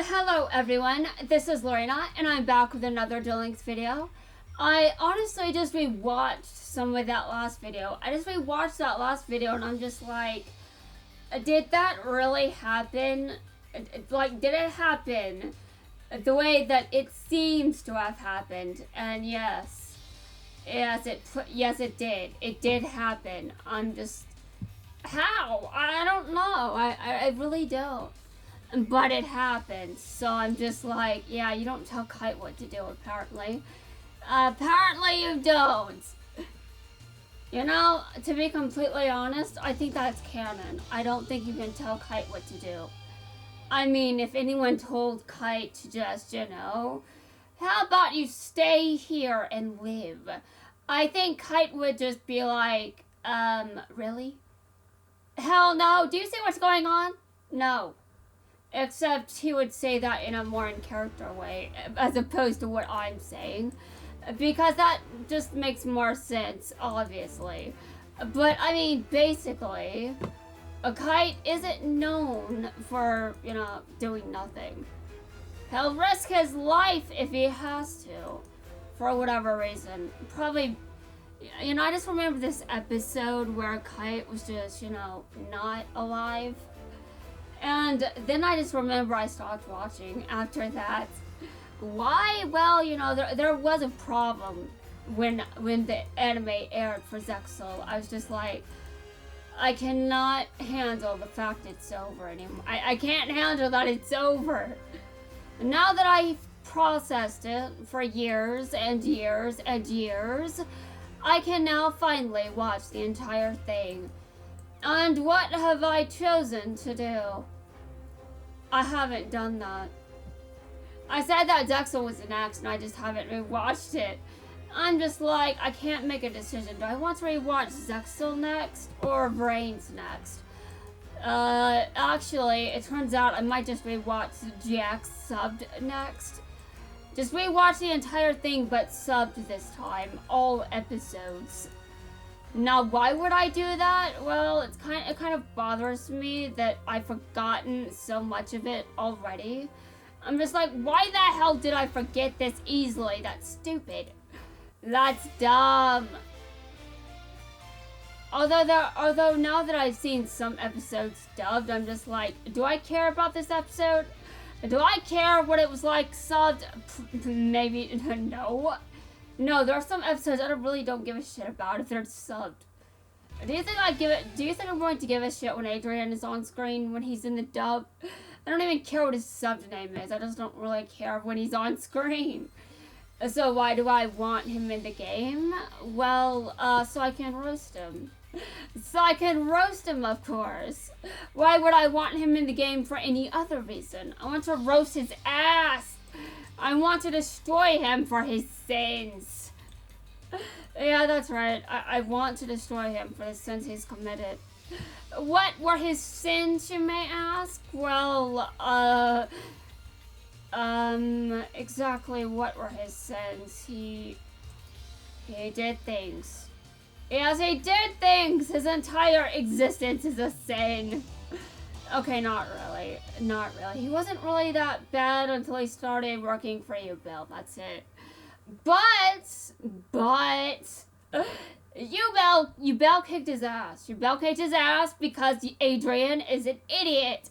Hello everyone, this is Lorena and I'm back with another Duel Links video. I honestly just rewatched some of that last video. I just rewatched that last video and I'm just like, did that really happen? Did it happen the way that it seems to have happened? And yes, it did. It did happen. I'm just, how? I don't know. I really don't. But it happened, so I'm just like, yeah, you don't tell Kite what to do, apparently. Apparently you don't. You know, to be completely honest, I think that's canon. I don't think you can tell Kite what to do. I mean, if anyone told Kite to just, how about you stay here and live? I think Kite would just be like, really? Hell no, do you see what's going on? No. Except he would say that in a more in-character way, as opposed to what I'm saying. Because that just makes more sense, obviously. But, I mean, basically, a Kite isn't known for, doing nothing. He'll risk his life if he has to, for whatever reason. Probably, I just remember this episode where Kite was just, not alive. And then I just remember I stopped watching after that. Why? Well, there was a problem when the anime aired for Zexal. I was just like, I cannot handle the fact it's over anymore. I can't handle that it's over. Now that I've processed it for years and years and years, I can now finally watch the entire thing. And what have I chosen to do? I haven't done that. I said that Zexal was next and I just haven't rewatched it. I'm just like, I can't make a decision. Do I want to rewatch Zexal next or Brains next? Actually, it turns out I might just rewatch Jax subbed next. Just rewatch the entire thing but subbed this time. All episodes. Now, why would I do that? Well, it kind of bothers me that I've forgotten so much of it already. I'm just like, why the hell did I forget this easily? That's stupid. That's dumb. Although now that I've seen some episodes dubbed, I'm just like, do I care about this episode? Do I care what it was like subbed? Maybe, no. No, there are some episodes I really don't give a shit about if they're subbed. Do you think I'm going to give a shit when Adrian is on screen when he's in the dub? I don't even care what his subbed name is. I just don't really care when he's on screen. So why do I want him in the game? Well, so I can roast him. So I can roast him, of course. Why would I want him in the game for any other reason? I want to roast his ass. I want to destroy him for his sins. Yeah, that's right. I want to destroy him for the sins he's committed. What were his sins, you may ask? Well, exactly what were his sins? He did things. Yes, he did things! His entire existence is a sin. Okay, not really. Not really. He wasn't really that bad until he started working for you, Bill. That's it. But, you Bell kicked his ass. You Bell kicked his ass because Adrian is an idiot.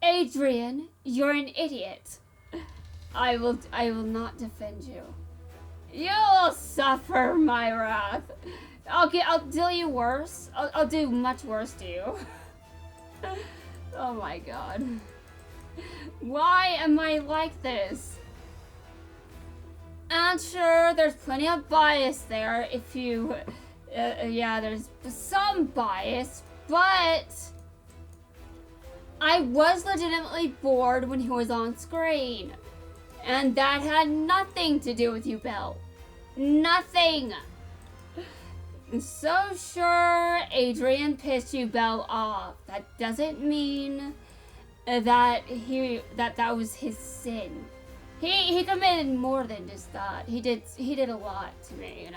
Adrian, you're an idiot. I will not defend you. You'll suffer my wrath. I'll do you worse. I'll do much worse to you. Oh my god. Why am I like this? And sure, there's plenty of bias there if you... yeah, there's some bias, but... I was legitimately bored when he was on screen. And that had nothing to do with you, Belle. Nothing! So sure, Adrian pissed you, Belle, off. That doesn't mean that that was his sin. He committed more than just that. He did a lot to me,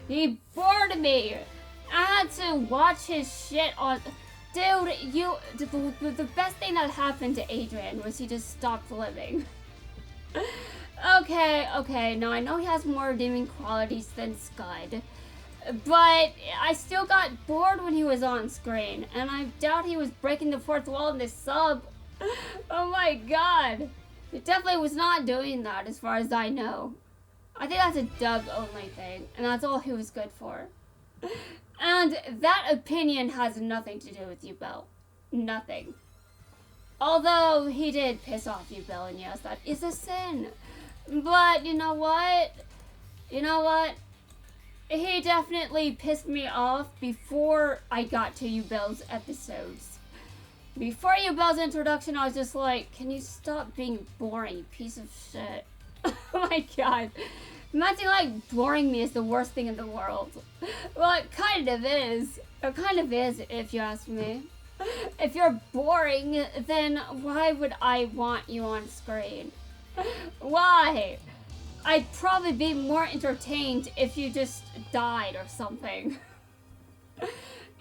He bored me. I had to watch his shit on Dude, the best thing that happened to Adrian was he just stopped living. Okay, now I know he has more redeeming qualities than Scud, but I still got bored when he was on screen, and I doubt he was breaking the fourth wall in this sub. Oh my god. He definitely was not doing that as far as I know. I think that's a dub only thing, and that's all he was good for. And that opinion has nothing to do with you, Belle. Nothing. Although he did piss off you, Belle, and yes, that is a sin. But you know what? You know what? He definitely pissed me off before I got to you, Belle's episodes. Before you, Belle's introduction, I was just like, can you stop being boring, you piece of shit? Oh my god. Imagine like boring me is the worst thing in the world. Well, it kind of is. It kind of is, if you ask me. If you're boring, then why would I want you on screen? Why? I'd probably be more entertained if you just died or something.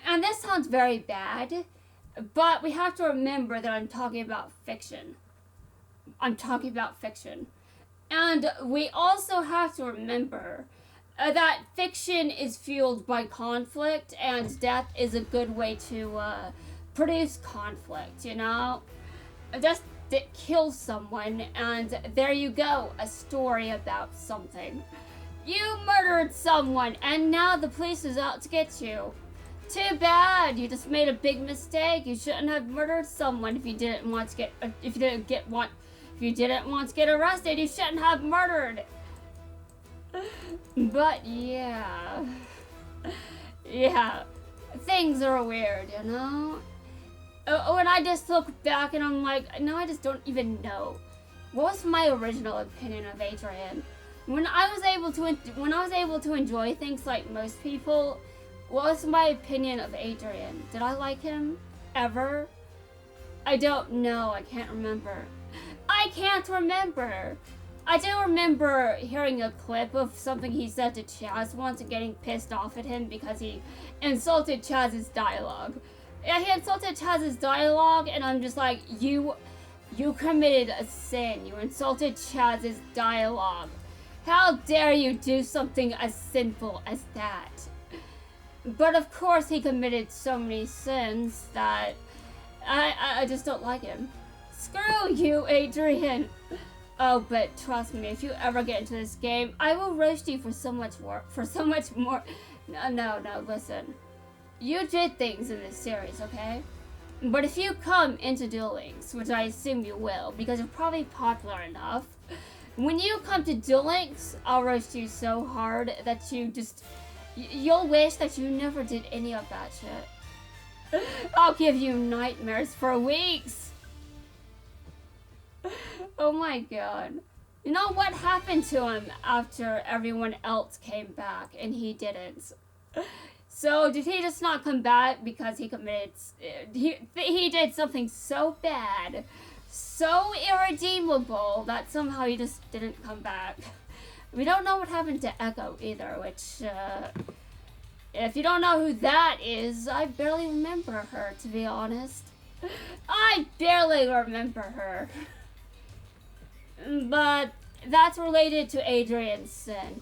And this sounds very bad, but we have to remember that I'm talking about fiction. I'm talking about fiction. And we also have to remember that fiction is fueled by conflict, and death is a good way to produce conflict, you know? Just kill someone, and there you go, a story about something. You murdered someone, and now the police is out to get you. Too bad, you just made a big mistake. You shouldn't have murdered someone if you didn't want to get, if you didn't want to get arrested, you shouldn't have murdered. But yeah, things are weird, you know? When I just look back and I'm like, no, I just don't even know. What was my original opinion of Adrian? When I was able to enjoy things like most people, what was my opinion of Adrian? Did I like him? Ever? I don't know, I can't remember. I can't remember. I do remember hearing a clip of something he said to Chaz once and getting pissed off at him because he insulted Chaz's dialogue. Yeah, he insulted Chaz's dialogue, and I'm just like, you committed a sin. You insulted Chaz's dialogue. How dare you do something as sinful as that? But of course he committed so many sins that I just don't like him. Screw you, Adrian. Oh, but trust me, if you ever get into this game, I will roast you for so much more. No, listen. You did things in this series, okay? But if you come into Duel Links, which I assume you will, because you're probably popular enough, when you come to Duel Links, I'll roast you so hard that you'll wish that you never did any of that shit. I'll give you nightmares for weeks. Oh my god. You know what happened to him after everyone else came back and he didn't? So did he just not come back because he committed, he did something so bad, so irredeemable that somehow he just didn't come back? We don't know what happened to Echo either, which, if you don't know who that is, I barely remember her, to be honest. I barely remember her. But that's related to Adrian's sin.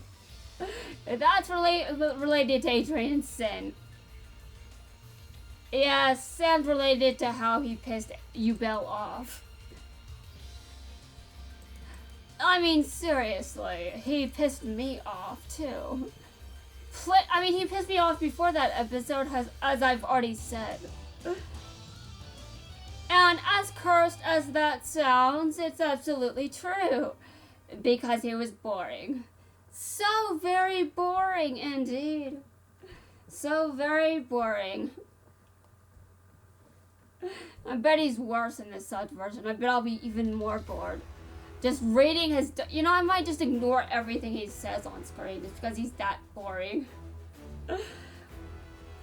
That's related to Adrian's sin. Yes, and related to how he pissed Belle off. I mean, seriously, he pissed me off too. He pissed me off before that episode, as I've already said. And as cursed as that sounds, it's absolutely true. Because he was boring. So very boring indeed. So very boring. I bet he's worse in this subbed version. I bet I'll be even more bored. Just reading his... I might just ignore everything he says on screen just because he's that boring.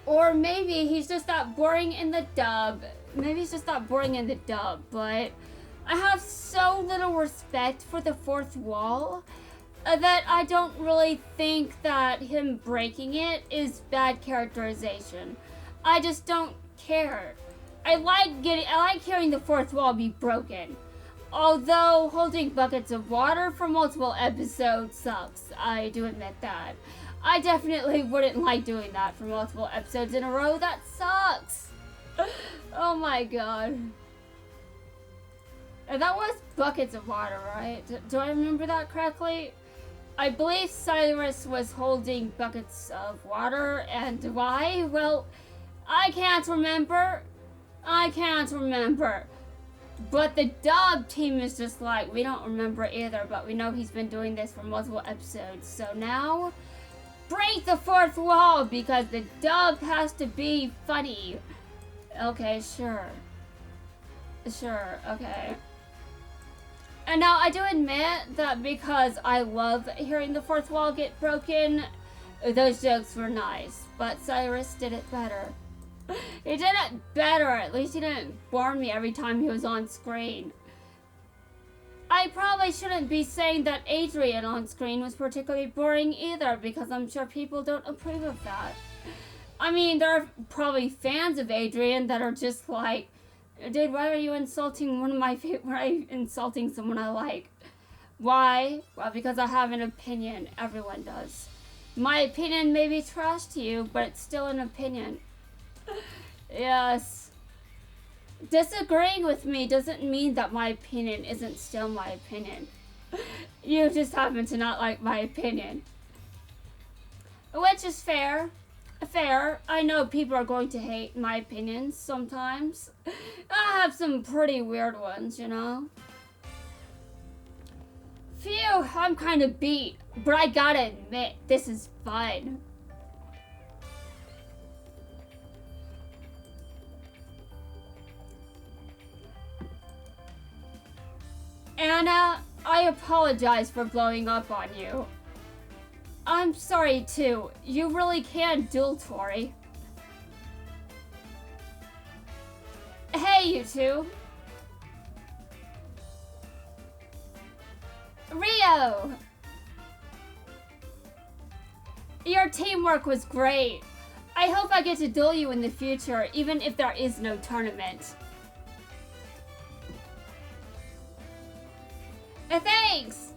Or maybe he's just that boring in the dub. Maybe he's just that boring in the dub, but I have so little respect for the fourth wall that I don't really think that him breaking it is bad characterization. I just don't care. I like hearing the fourth wall be broken. Although holding buckets of water for multiple episodes sucks. I do admit that. I definitely wouldn't like doing that for multiple episodes in a row. That sucks. Oh my god. And that was buckets of water, right? Do I remember that correctly? I believe Cyrus was holding buckets of water, and why? Well, I can't remember. But the dub team is just like, we don't remember either, but we know he's been doing this for multiple episodes. So now, break the fourth wall, because the dub has to be funny. Okay, sure. Sure, okay. And now, I do admit that because I love hearing the fourth wall get broken, those jokes were nice. But Cyrus did it better. He did it better. At least he didn't bore me every time he was on screen. I probably shouldn't be saying that Adrian on screen was particularly boring either, because I'm sure people don't approve of that. I mean, there are probably fans of Adrian that are just like, dude, why are you insulting insulting someone I like? Why? Well, because I have an opinion. Everyone does. My opinion may be trash to you, but it's still an opinion. Yes. Disagreeing with me doesn't mean that my opinion isn't still my opinion. You just happen to not like my opinion. Which is fair. Fair. I know people are going to hate my opinions sometimes. I have some pretty weird ones, you know? Phew, I'm kind of beat. But I gotta admit, this is fun. Anna, I apologize for blowing up on you. I'm sorry too. You really can duel, Tori. Hey, you two. Rio! Your teamwork was great. I hope I get to duel you in the future, even if there is no tournament. Thanks!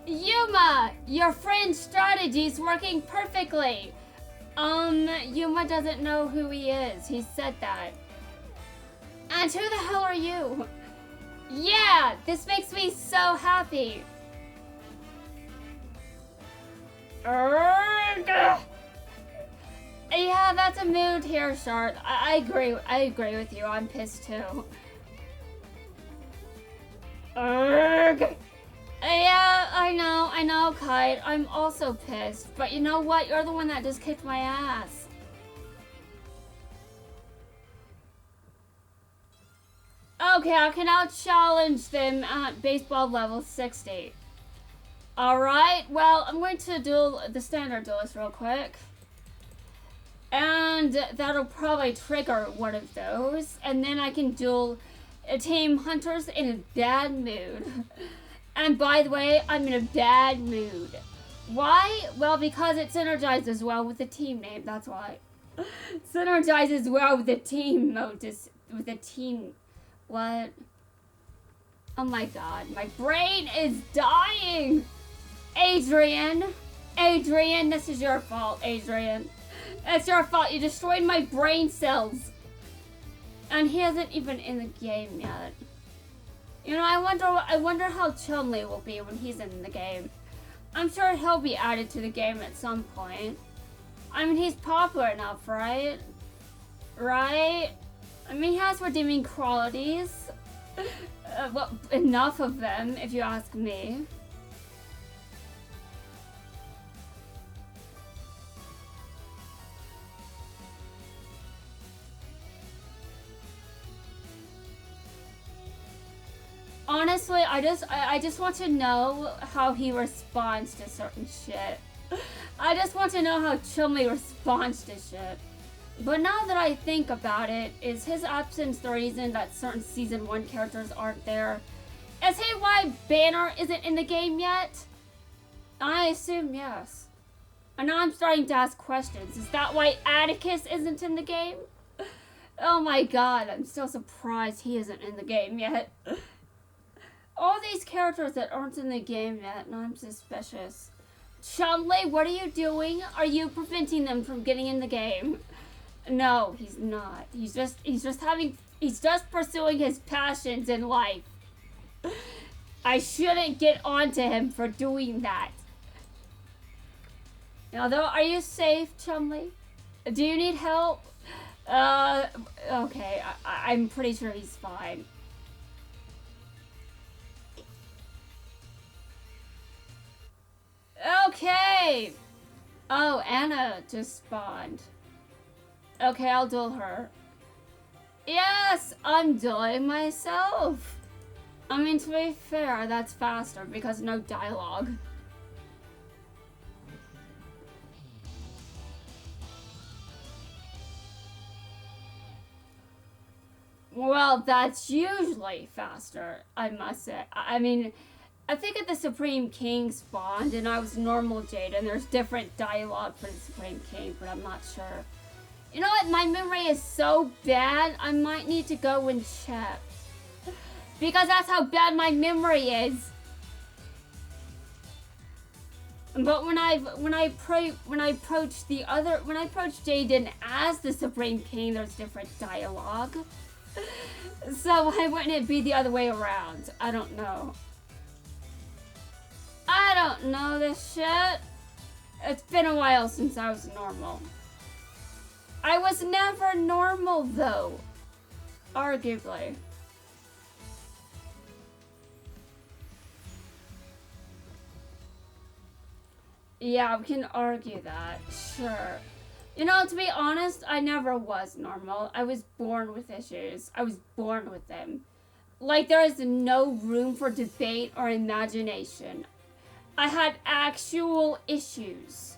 Yuma! Your friend's strategy's working perfectly! Yuma doesn't know who he is. He said that. And who the hell are you? Yeah! This makes me so happy! Yeah, that's a mood here, Shart. I agree with you. I'm pissed too. Yeah, I know, Kite. I'm also pissed. But you know what? You're the one that just kicked my ass. Okay, I can now challenge them at baseball level 60. Alright, well, I'm going to duel the standard duelist real quick. And that'll probably trigger one of those. And then I can duel Team Hunters in a bad mood. And by the way, I'm in a bad mood. Why? Well, because it synergizes well with the team name, that's why. Synergizes well with the team mode, with the team... What? Oh my god, my brain is dying! Adrian! Adrian, this is your fault, Adrian. It's your fault, you destroyed my brain cells. And he isn't even in the game yet. You know, I wonder how Chumley will be when he's in the game. I'm sure he'll be added to the game at some point. I mean, he's popular enough, right? Right? I mean, he has redeeming qualities. Well, enough of them, if you ask me. Honestly, I just want to know how he responds to certain shit. I just want to know how Chumley responds to shit. But now that I think about it, is his absence the reason that certain Season 1 characters aren't there? Is he why Banner isn't in the game yet? I assume yes. And now I'm starting to ask questions. Is that why Atticus isn't in the game? Oh my god, I'm so surprised he isn't in the game yet. All these characters that aren't in the game yet, and I'm suspicious. Chumley, what are you doing? Are you preventing them from getting in the game? No, he's not. He's just pursuing his passions in life. I shouldn't get onto him for doing that. Now, though, are you safe, Chumley? Do you need help? Okay, I'm pretty sure he's fine. Okay! Oh, Anna just spawned. Okay, I'll duel her. Yes, I'm dueling myself. I mean, to be fair, that's faster because no dialogue. Well, that's usually faster, I must say. I mean, I think if the Supreme King spawned and I was normal Jaden, there's different dialogue for the Supreme King, but I'm not sure. You know what? My memory is so bad, I might need to go and check. Because that's how bad my memory is. But when I approach Jaden as the Supreme King, there's different dialogue. So why wouldn't it be the other way around? I don't know. I don't know this shit. It's been a while since I was normal. I was never normal though. Arguably. Yeah, we can argue that. Sure. You know, to be honest, I never was normal. I was born with issues. I was born with them. Like, there is no room for debate or imagination. I had actual issues.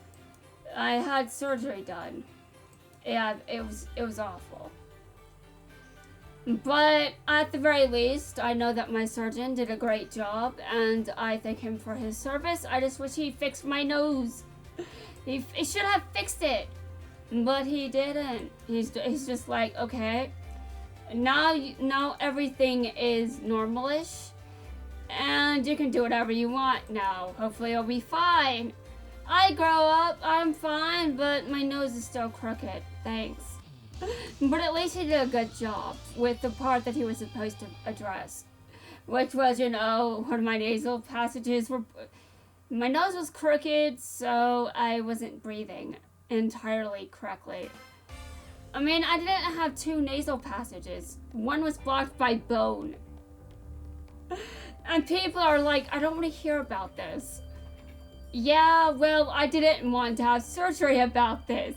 I had surgery done. Yeah, it was awful. But at the very least, I know that my surgeon did a great job, and I thank him for his service. I just wish he fixed my nose. He should have fixed it. But he didn't. He's just like, okay, now everything is normalish, and you can do whatever you want now. Hopefully you'll be fine. I grow up, I'm fine, but my nose is still crooked. Thanks. But at least he did a good job with the part that he was supposed to address, which was, you know, one of my nasal passages were, my nose was crooked, so I wasn't breathing entirely correctly. I mean, I didn't have two nasal passages. One was blocked by bone. And people are like, I don't want to hear about this. Yeah, well, I didn't want to have surgery about this.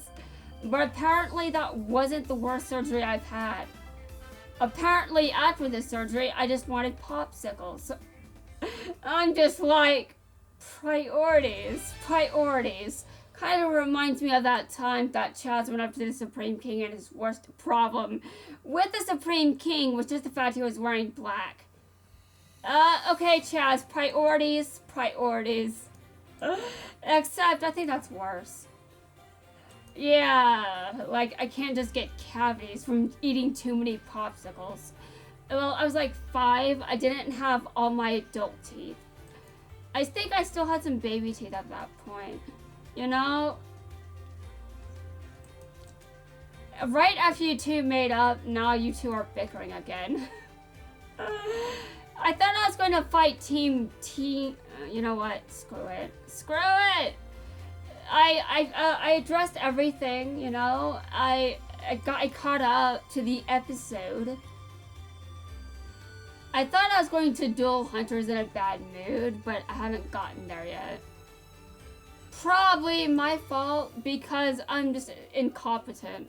But apparently that wasn't the worst surgery I've had. Apparently after the surgery, I just wanted popsicles. I'm just like, priorities. Kind of reminds me of that time that Chaz went up to the Supreme King, and his worst problem with the Supreme King was just the fact he was wearing black. Okay, Chaz, priorities. Except, I think that's worse. Yeah, like, I can't just get cavities from eating too many popsicles. Well, I was like 5. I didn't have all my adult teeth. I think I still had some baby teeth at that point. You know? Right after you two made up, now you two are bickering again. I thought I was going to fight team... you know what? Screw it! I addressed everything, you know? I caught up to the episode. I thought I was going to duel hunters in a bad mood, but I haven't gotten there yet. Probably my fault because I'm just incompetent.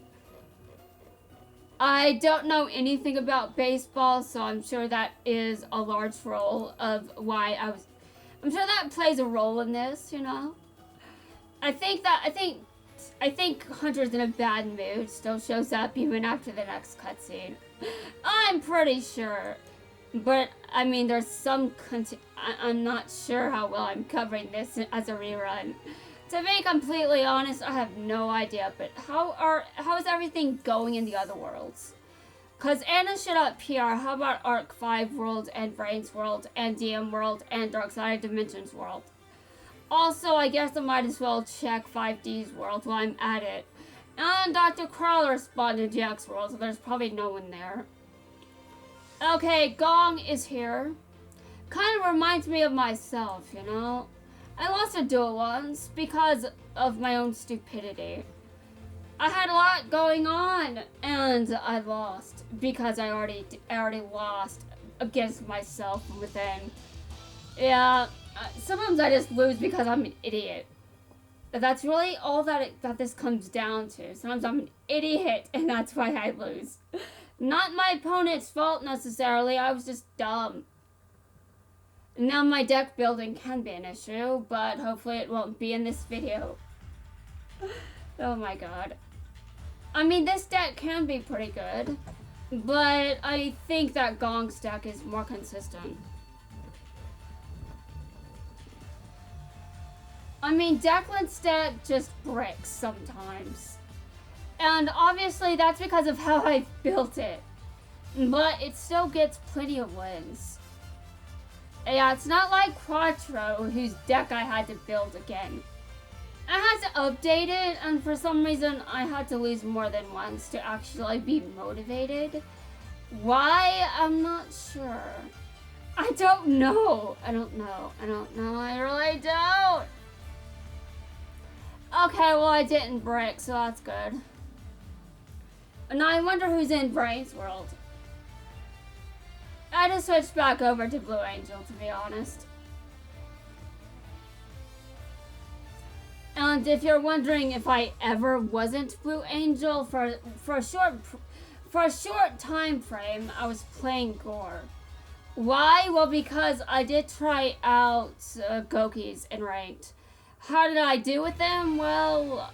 I don't know anything about baseball, so I'm sure that is a large role of why I'm sure that plays a role in this, you know? I think Hunter's in a bad mood still shows up even after the next cutscene. I'm pretty sure. But, I mean, there's some I'm not sure how well I'm covering this as a rerun. To be completely honest, I have no idea, but how is everything going in the other worlds? Cause Anna showed up here, how about Arc 5 World and Brains World and DM World and Darkside Dimensions World? Also, I guess I might as well check 5D's World while I'm at it. And Dr. Crawler spawned in Jack's World, so there's probably no one there. Okay, Gong is here. Kind of reminds me of myself, you know? I lost a duel once because of my own stupidity. I had a lot going on, and I lost because I already lost against myself from within. Yeah, sometimes I just lose because I'm an idiot. That's really all that this comes down to. Sometimes I'm an idiot, and that's why I lose. Not my opponent's fault necessarily, I was just dumb. Now my deck building can be an issue, but hopefully it won't be in this video. Oh my god. I mean, this deck can be pretty good, but I think that Gong's deck is more consistent. I mean, Declan's deck just bricks sometimes. And obviously that's because of how I built it. But it still gets plenty of wins. Yeah, it's not like Quattro, whose deck I had to build again. I had to update it, and for some reason I had to lose more than once to actually be motivated. Why? I'm not sure. I don't know. I really don't. Okay, well I didn't brick, so that's good. Now I wonder who's in Brains World. I just switched back over to Blue Angel, to be honest. And if you're wondering if I ever wasn't Blue Angel, for a short time frame, I was playing Gore. Why? Well, because I did try out Gokis in ranked. How did I do with them? Well,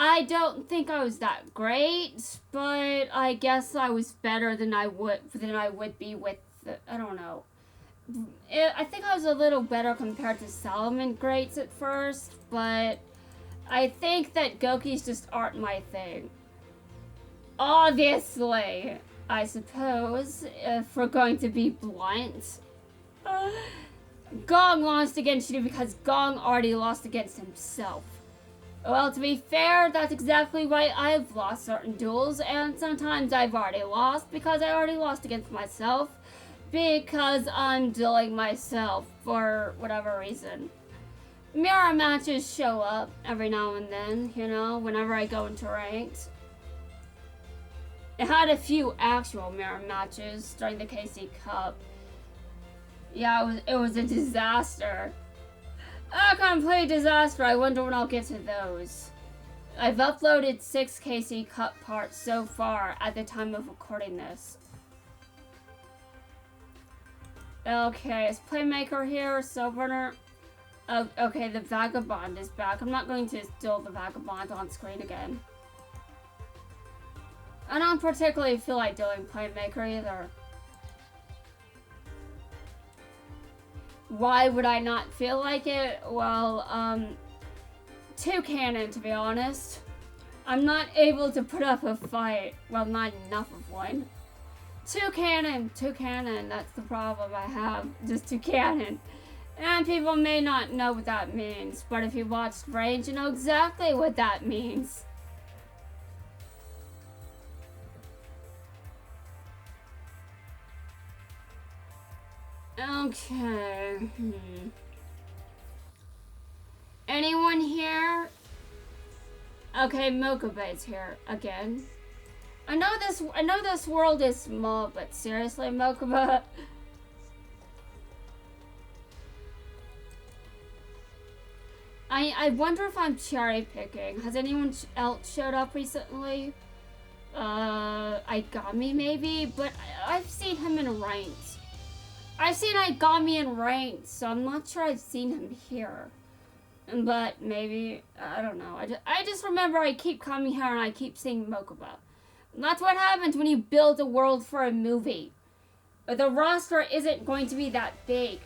I don't think I was that great, but I guess I was better than I would be with I don't know. I think I was a little better compared to Solomon Greats at first, but I think that Gokis just aren't my thing. Obviously, I suppose, if we're going to be blunt. Gong lost against you because Gong already lost against himself. Well, to be fair, that's exactly why I've lost certain duels, and sometimes I've already lost because I already lost against myself, because I'm dueling myself for whatever reason. Mirror matches show up every now and then, you know, whenever I go into ranked. I had a few actual mirror matches during the KC Cup. Yeah, it was a disaster. A complete disaster. I wonder when I'll get to those. I've uploaded 6 KC Cup parts so far at the time of recording this. Okay, is Playmaker here? Soulburner? Oh, okay, the Vagabond is back. I'm not going to duel the Vagabond on screen again. I don't particularly feel like doing Playmaker either. Why would I not feel like it? Well, 2 cannon, to be honest. I'm not able to put up a fight. Well, not enough of one. 2 cannon, that's the problem I have. Just 2 cannon. And people may not know what that means, but if you watched Range, you know exactly what that means. Okay. Anyone here? Okay, Mokuba's here again. I know this world is small, but seriously, Mokuba. I wonder if I'm cherry picking. Has anyone else showed up recently? Aigami maybe, but I've seen him in ranked. I've seen Aigami in ranked, so I'm not sure I've seen him here. But maybe, I don't know. I just remember I keep coming here and I keep seeing Mokuba. And that's what happens when you build a world for a movie. But the roster isn't going to be that big.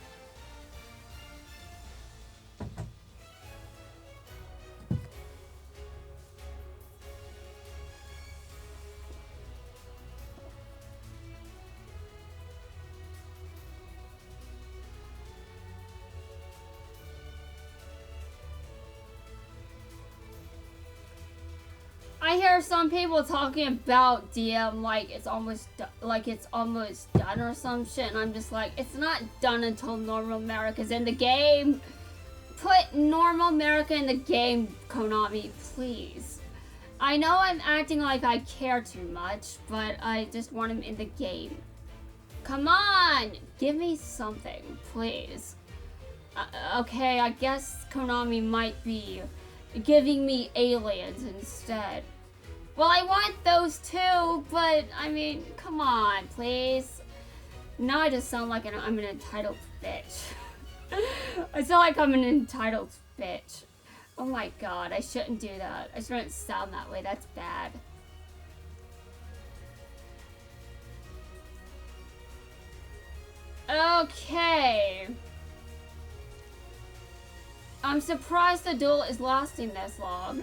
I hear some people talking about DM like it's almost done or some shit, and I'm just like, it's not done until normal America's in the game. Put normal America in the game, Konami, please. I know I'm acting like I care too much, but I just want him in the game. Come on, give me something, please. Okay, I guess Konami might be giving me aliens instead. Well, I want those too, but I mean, come on, please. Now I just sound like I'm an entitled bitch. I sound like I'm an entitled bitch. Oh my god, I shouldn't do that. I shouldn't sound that way, that's bad. Okay. I'm surprised the duel is lasting this long.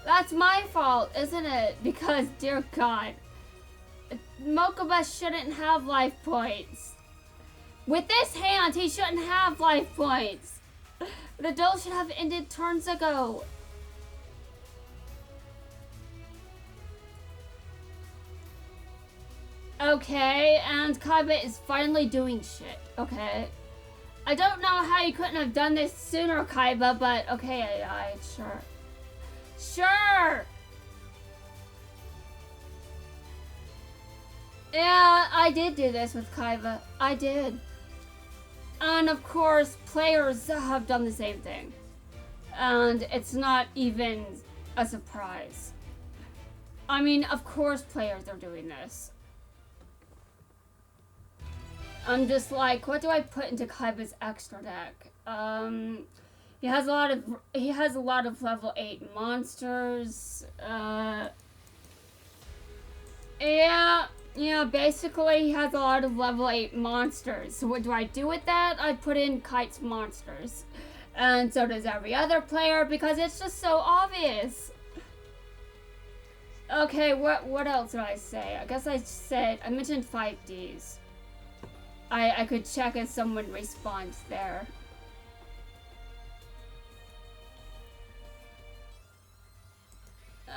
That's my fault, isn't it? Because, dear God, Mokuba shouldn't have life points. With this hand, he shouldn't have life points. The duel should have ended turns ago. Okay, and Kaiba is finally doing shit. Okay. I don't know how you couldn't have done this sooner, Kaiba, but okay, sure. Sure! Yeah, I did do this with Kaiba. I did. And of course, players have done the same thing. And it's not even a surprise. I mean, of course players are doing this. I'm just like, what do I put into Kaiba's extra deck? He has a lot of level 8 monsters. Yeah, basically he has a lot of level 8 monsters. So what do I do with that? I put in Kite's monsters. And so does every other player because it's just so obvious. Okay, what else did I say? I guess I mentioned 5Ds. I could check if someone responds there.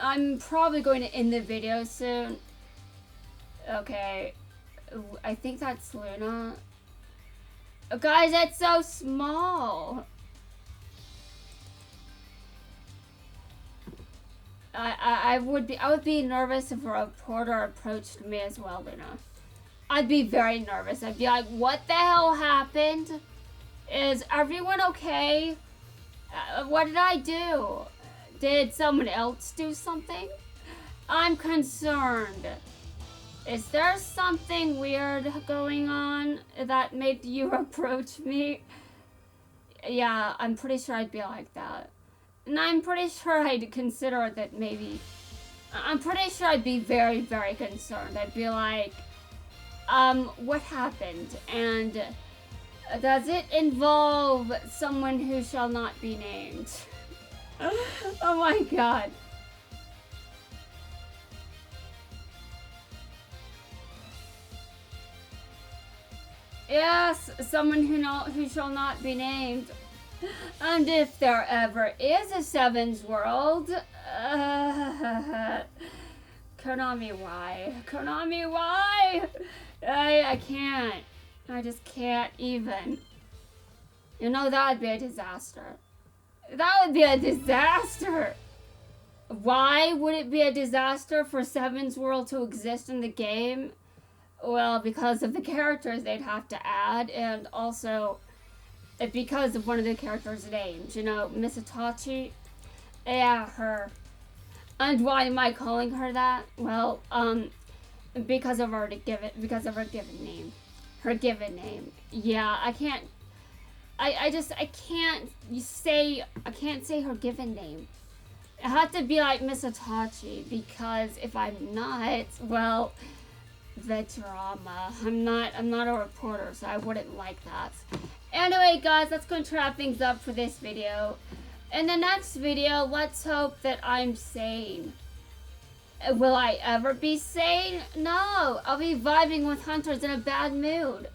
I'm probably going to end the video soon. Okay, I think that's Luna. Guys, it's so small. I would be nervous if a reporter approached me as well, Luna. I'd be very nervous. I'd be like, what the hell happened? Is everyone okay? What did I do? Did someone else do something? I'm concerned. Is there something weird going on that made you approach me? Yeah, I'm pretty sure I'd be like that. And I'm pretty sure I'd consider that maybe... I'm pretty sure I'd be very, very concerned. I'd be like, what happened? And does it involve someone who shall not be named? Oh my god. Yes, someone who shall not be named. And if there ever is a Sevens World, Konami, why? Konami, why? I can't. I just can't even. You know, that would be a disaster. That would be a disaster. Why would it be a disaster for Sevens World to exist in the game? Well, because of the characters they'd have to add, and also because of one of the characters' names. You know, Miss Itachi? Yeah, her. And why am I calling her that? Well, because of her given name. Her given name. Yeah, I can't say her given name. It had to be like Miss Itachi, because if I'm not, well, the drama. I'm not a reporter, so I wouldn't like that. Anyway, guys, that's going to wrap things up for this video. In the next video, let's hope that I'm sane. Will I ever be sane? No, I'll be vibing with hunters in a bad mood.